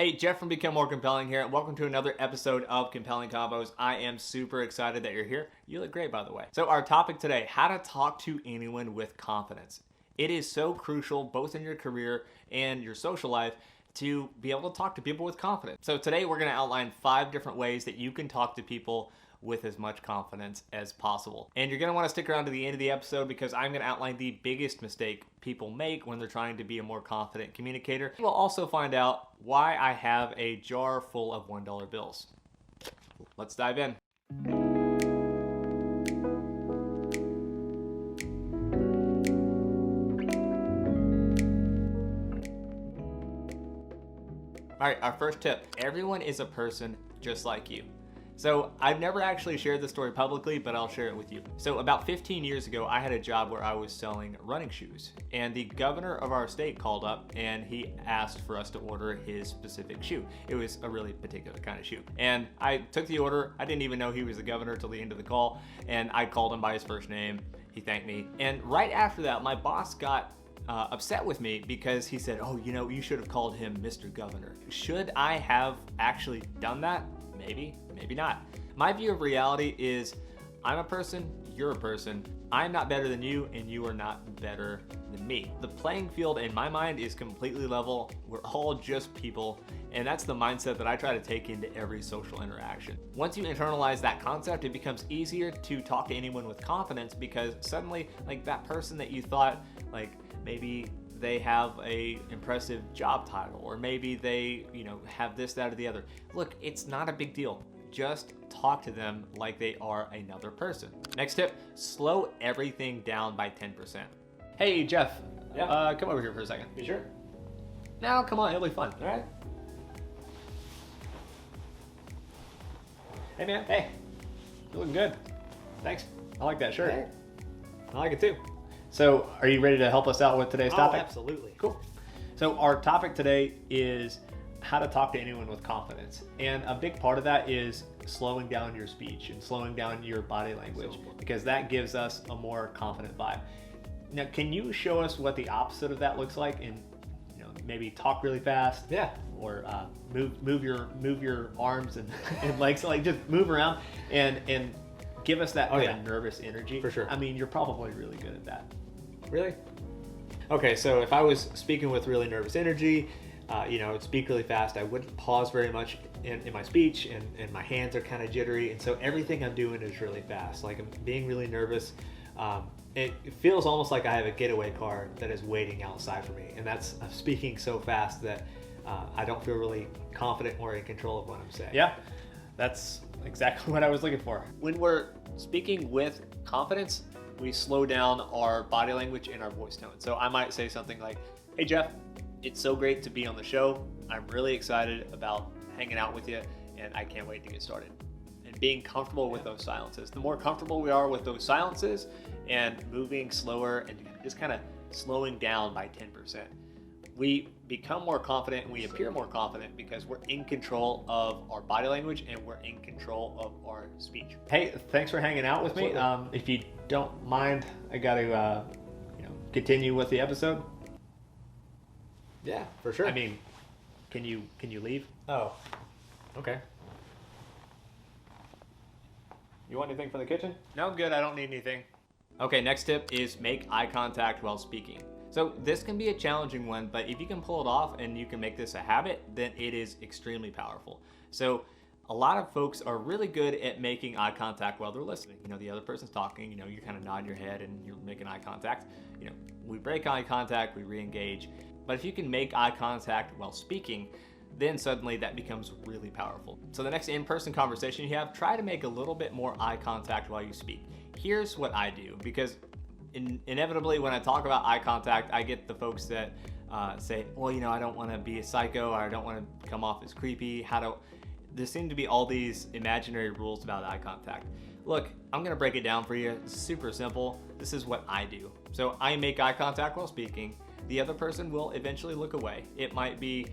Hey, Jeff from Become More Compelling here, and welcome to another episode of Compelling Combos. I am super excited that you're here. You look great, by the way. So our topic today, how to talk to anyone with confidence. It is so crucial, both in your career and your social life, to be able to talk to people with confidence. So today we're going to outline 5 different ways that you can talk to people with as much confidence as possible. And you're going to want to stick around to the end of the episode because I'm going to outline the biggest mistake people make when they're trying to be a more confident communicator. We'll also find out why I have a jar full of $1 bills. Let's dive in. All right, our first tip. Everyone is a person just like you. So I've never actually shared this story publicly, but I'll share it with you. So about 15 years ago, I had a job where I was selling running shoes, and the governor of our state called up and he asked for us to order his specific shoe. It was a really particular kind of shoe. And I took the order. I didn't even know he was the governor till the end of the call, and I called him by his first name. He thanked me. And right after that, my boss got upset with me because he said, oh, you should have called him Mr. Governor. Should I have actually done that? Maybe, maybe not. My view of reality is I'm a person, you're a person. I'm not better than you, and you are not better than me. The playing field in my mind is completely level. We're all just people, and that's the mindset that I try to take into every social interaction. Once you internalize that concept, it becomes easier to talk to anyone with confidence because suddenly, like that person that you thought, like maybe they have a impressive job title, or maybe they, have this, that, or the other. Look, it's not a big deal. Just talk to them like they are another person. Next tip, slow everything down by 10%. Hey, Jeff. Yeah. Come over here for a second. You sure? No, come on, it'll be fun. All right. Hey, man. Hey, you're looking good. Thanks. I like that shirt. Hey. I like it too. So, are you ready to help us out with today's topic? Absolutely. Cool. So our topic today is how to talk to anyone with confidence. And a big part of that is slowing down your speech and slowing down your body language, because that gives us a more confident vibe. Now, can you show us what the opposite of that looks like, and maybe talk really fast? Yeah. Or move your arms and, and legs, like just move around and give us that kind of nervous energy. For sure. I mean, you're probably really good at that. Really? Okay, so if I was speaking with really nervous energy, I would speak really fast. I wouldn't pause very much in my speech, and my hands are kind of jittery, and so everything I'm doing is really fast. Like I'm being really nervous. It feels almost like I have a getaway car that is waiting outside for me, and I'm speaking so fast that I don't feel really confident or in control of what I'm saying. Yeah, that's exactly what I was looking for. When we're speaking with confidence, we slow down our body language and our voice tone. So I might say something like, hey Jeff, it's so great to be on the show. I'm really excited about hanging out with you, and I can't wait to get started. And being comfortable with those silences. The more comfortable we are with those silences and moving slower and just kind of slowing down by 10%, we become more confident and we appear more confident because we're in control of our body language and we're in control of our speech. Hey, thanks for hanging out with me. If you don't mind, I got to continue with the episode. Yeah, for sure. I mean, can you leave? Oh, okay. You want anything from the kitchen? No, I'm good. I don't need anything. Okay, next tip is make eye contact while speaking. So this can be a challenging one, but if you can pull it off and you can make this a habit, then it is extremely powerful. So a lot of folks are really good at making eye contact while they're listening. The other person's talking, you kind of nod your head and you're making eye contact. We break eye contact, we re-engage. But if you can make eye contact while speaking, then suddenly that becomes really powerful. So the next in-person conversation you have, try to make a little bit more eye contact while you speak. Here's what I do, because inevitably when I talk about eye contact, I get the folks that say, well, I don't want to be a psycho, or I don't want to come off as creepy. There seem to be all these imaginary rules about eye contact. Look, I'm going to break it down for you. It's super simple. This is what I do. So I make eye contact while speaking. The other person will eventually look away. It might be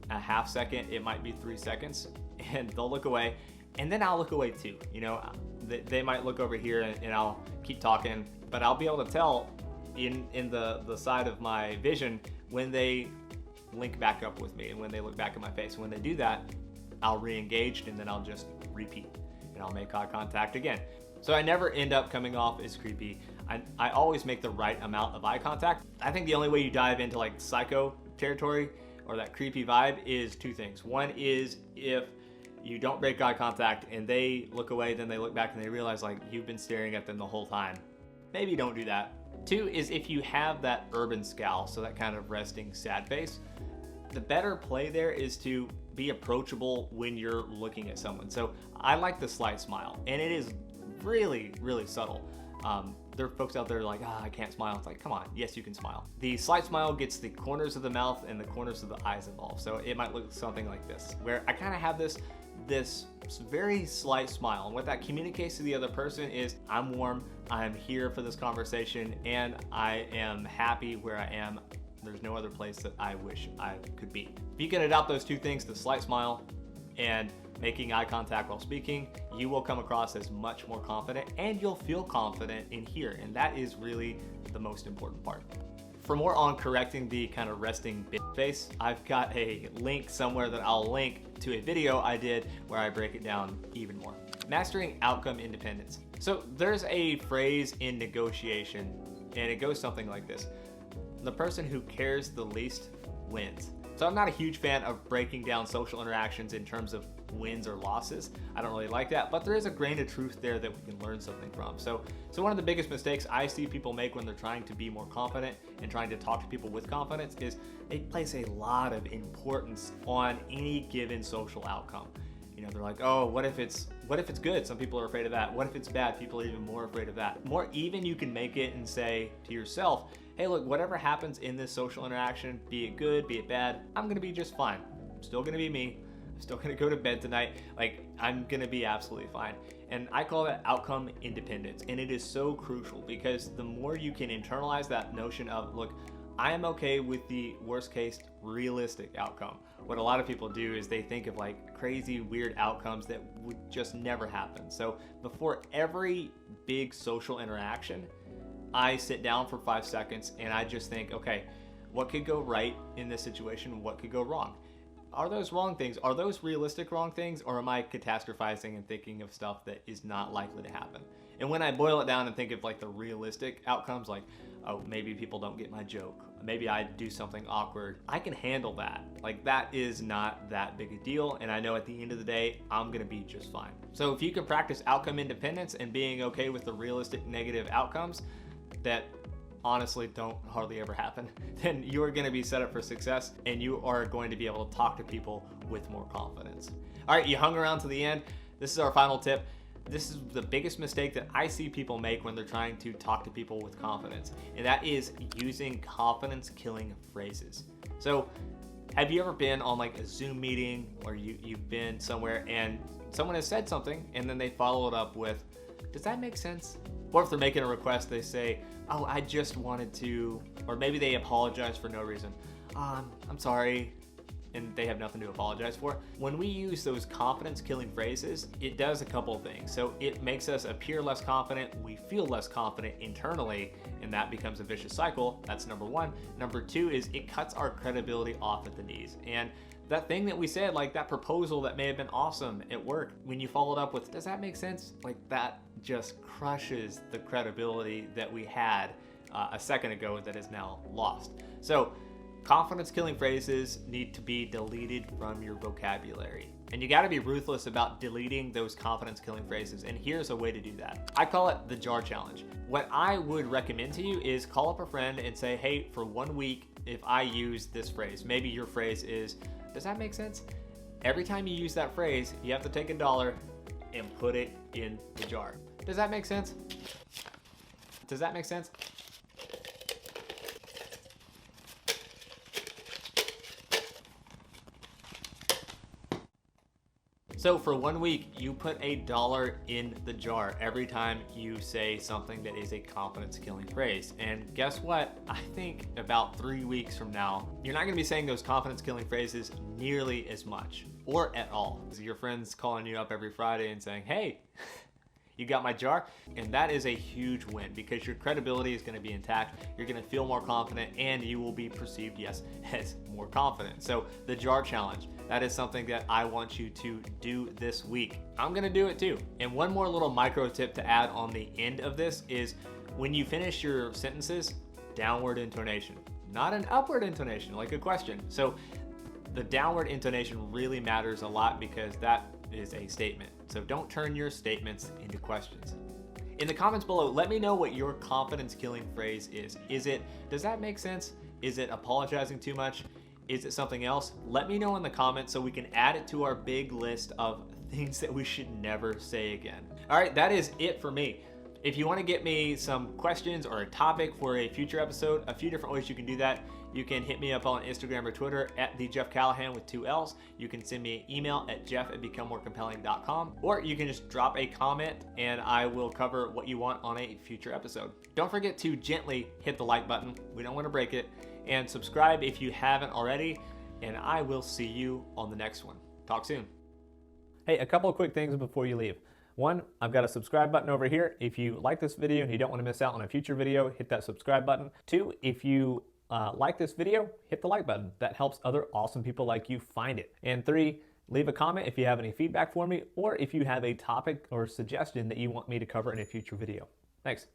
a half second, it might be 3 seconds, and they'll look away. And then I'll look away too. They might look over here and I'll keep talking, but I'll be able to tell in the side of my vision when they link back up with me and when they look back at my face. When they do that, I'll re-engage and then I'll just repeat and I'll make eye contact again. So I never end up coming off as creepy. I always make the right amount of eye contact. I think the only way you dive into like psycho territory or that creepy vibe is two things. One is if you don't break eye contact and they look away, then they look back and they realize like you've been staring at them the whole time. Maybe don't do that. Two is if you have that urban scowl, so that kind of resting sad face, the better play there is to be approachable when you're looking at someone. So I like the slight smile, and it is really, really subtle. There are folks out there like, I can't smile. It's like, come on, yes, you can smile. The slight smile gets the corners of the mouth and the corners of the eyes involved. So it might look something like this, where I kind of have this very slight smile. And what that communicates to the other person is, I'm warm, I'm here for this conversation, and I am happy where I am. There's no other place that I wish I could be. If you can adopt those two things, the slight smile and making eye contact while speaking, you will come across as much more confident, and you'll feel confident in here. And that is really the most important part. For more on correcting the kind of resting bitch face, I've got a link somewhere that I'll link to a video I did where I break it down even more. Mastering outcome independence. So there's a phrase in negotiation, and it goes something like this: the person who cares the least wins. So I'm not a huge fan of breaking down social interactions in terms of wins or losses. I don't really like that, but there is a grain of truth there that we can learn something from. So one of the biggest mistakes I see people make when they're trying to be more confident and trying to talk to people with confidence is they place a lot of importance on any given social outcome. You know, they're like, oh, what if it's good? Some people are afraid of that. What if it's bad? People are even more afraid of that. More even you can make it and say to yourself, hey, look, whatever happens in this social interaction, be it good, be it bad, I'm gonna be just fine. I'm still gonna be me. I'm still gonna go to bed tonight. Like, I'm gonna be absolutely fine. And I call that outcome independence. And it is so crucial because the more you can internalize that notion of, look, I am okay with the worst case realistic outcome. What a lot of people do is they think of like crazy, weird outcomes that would just never happen. So before every big social interaction, I sit down for 5 seconds and I just think, okay, what could go right in this situation? What could go wrong? Are those wrong things? Are those realistic wrong things? Or am I catastrophizing and thinking of stuff that is not likely to happen? And when I boil it down and think of like the realistic outcomes, like, oh, maybe people don't get my joke. Maybe I do something awkward. I can handle that. Like, that is not that big a deal. And I know at the end of the day, I'm gonna be just fine. So if you can practice outcome independence and being okay with the realistic negative outcomes that honestly don't hardly ever happen, then you're going to be set up for success and you are going to be able to talk to people with more confidence. All right, you hung around to the end. This is our final tip. This is the biggest mistake that I see people make when they're trying to talk to people with confidence, and that is using confidence-killing phrases. So have you ever been on like a Zoom meeting or you've been somewhere and someone has said something and then they follow it up with, does that make sense? Or if they're making a request, they say, oh, I just wanted to, or maybe they apologize for no reason. I'm sorry, and they have nothing to apologize for. When we use those confidence-killing phrases, it does a couple of things. So it makes us appear less confident, we feel less confident internally, and that becomes a vicious cycle. That's number one. Number two is it cuts our credibility off at the knees. And that thing that we said, like that proposal that may have been awesome at work, when you followed up with, does that make sense? Like, that just crushes the credibility that we had a second ago that is now lost. So confidence-killing phrases need to be deleted from your vocabulary. And you gotta be ruthless about deleting those confidence-killing phrases. And here's a way to do that. I call it the jar challenge. What I would recommend to you is call up a friend and say, hey, for 1 week, if I use this phrase, maybe your phrase is, does that make sense? Every time you use that phrase, you have to take $1 and put it in the jar. Does that make sense? Does that make sense? So for 1 week, you put $1 in the jar every time you say something that is a confidence-killing phrase. And guess what? I think about 3 weeks from now, you're not gonna be saying those confidence-killing phrases nearly as much, or at all. Your friend's calling you up every Friday and saying, hey, You got my jar, and that is a huge win because your credibility is going to be intact. You're going to feel more confident, and you will be perceived, yes, as more confident. So the jar challenge, that is something that I want you to do this week. I'm going to do it too. And one more little micro tip to add on the end of this is when you finish your sentences, downward intonation, not an upward intonation like a question. So the downward intonation really matters a lot because that is a statement. So don't turn your statements into questions. In the comments below, let me know what your confidence killing phrase is. Does that make sense? Is it apologizing too much? Is it something else? Let me know in the comments so we can add it to our big list of things that we should never say again. All right, that is it for me. If you want to get me some questions or a topic for a future episode, a few different ways you can do that. You can hit me up on Instagram or Twitter at @TheJeffCallahan with 2 L's. You can send me an email at jeff@becomemorecompelling.com, or you can just drop a comment and I will cover what you want on a future episode. Don't forget to gently hit the like button. We don't want to break it. And subscribe if you haven't already. And I will see you on the next one. Talk soon. Hey, a couple of quick things before you leave. One, I've got a subscribe button over here. If you like this video and you don't want to miss out on a future video, hit that subscribe button. Two, if you like this video, hit the like button. That helps other awesome people like you find it. And three, leave a comment if you have any feedback for me or if you have a topic or suggestion that you want me to cover in a future video. Thanks.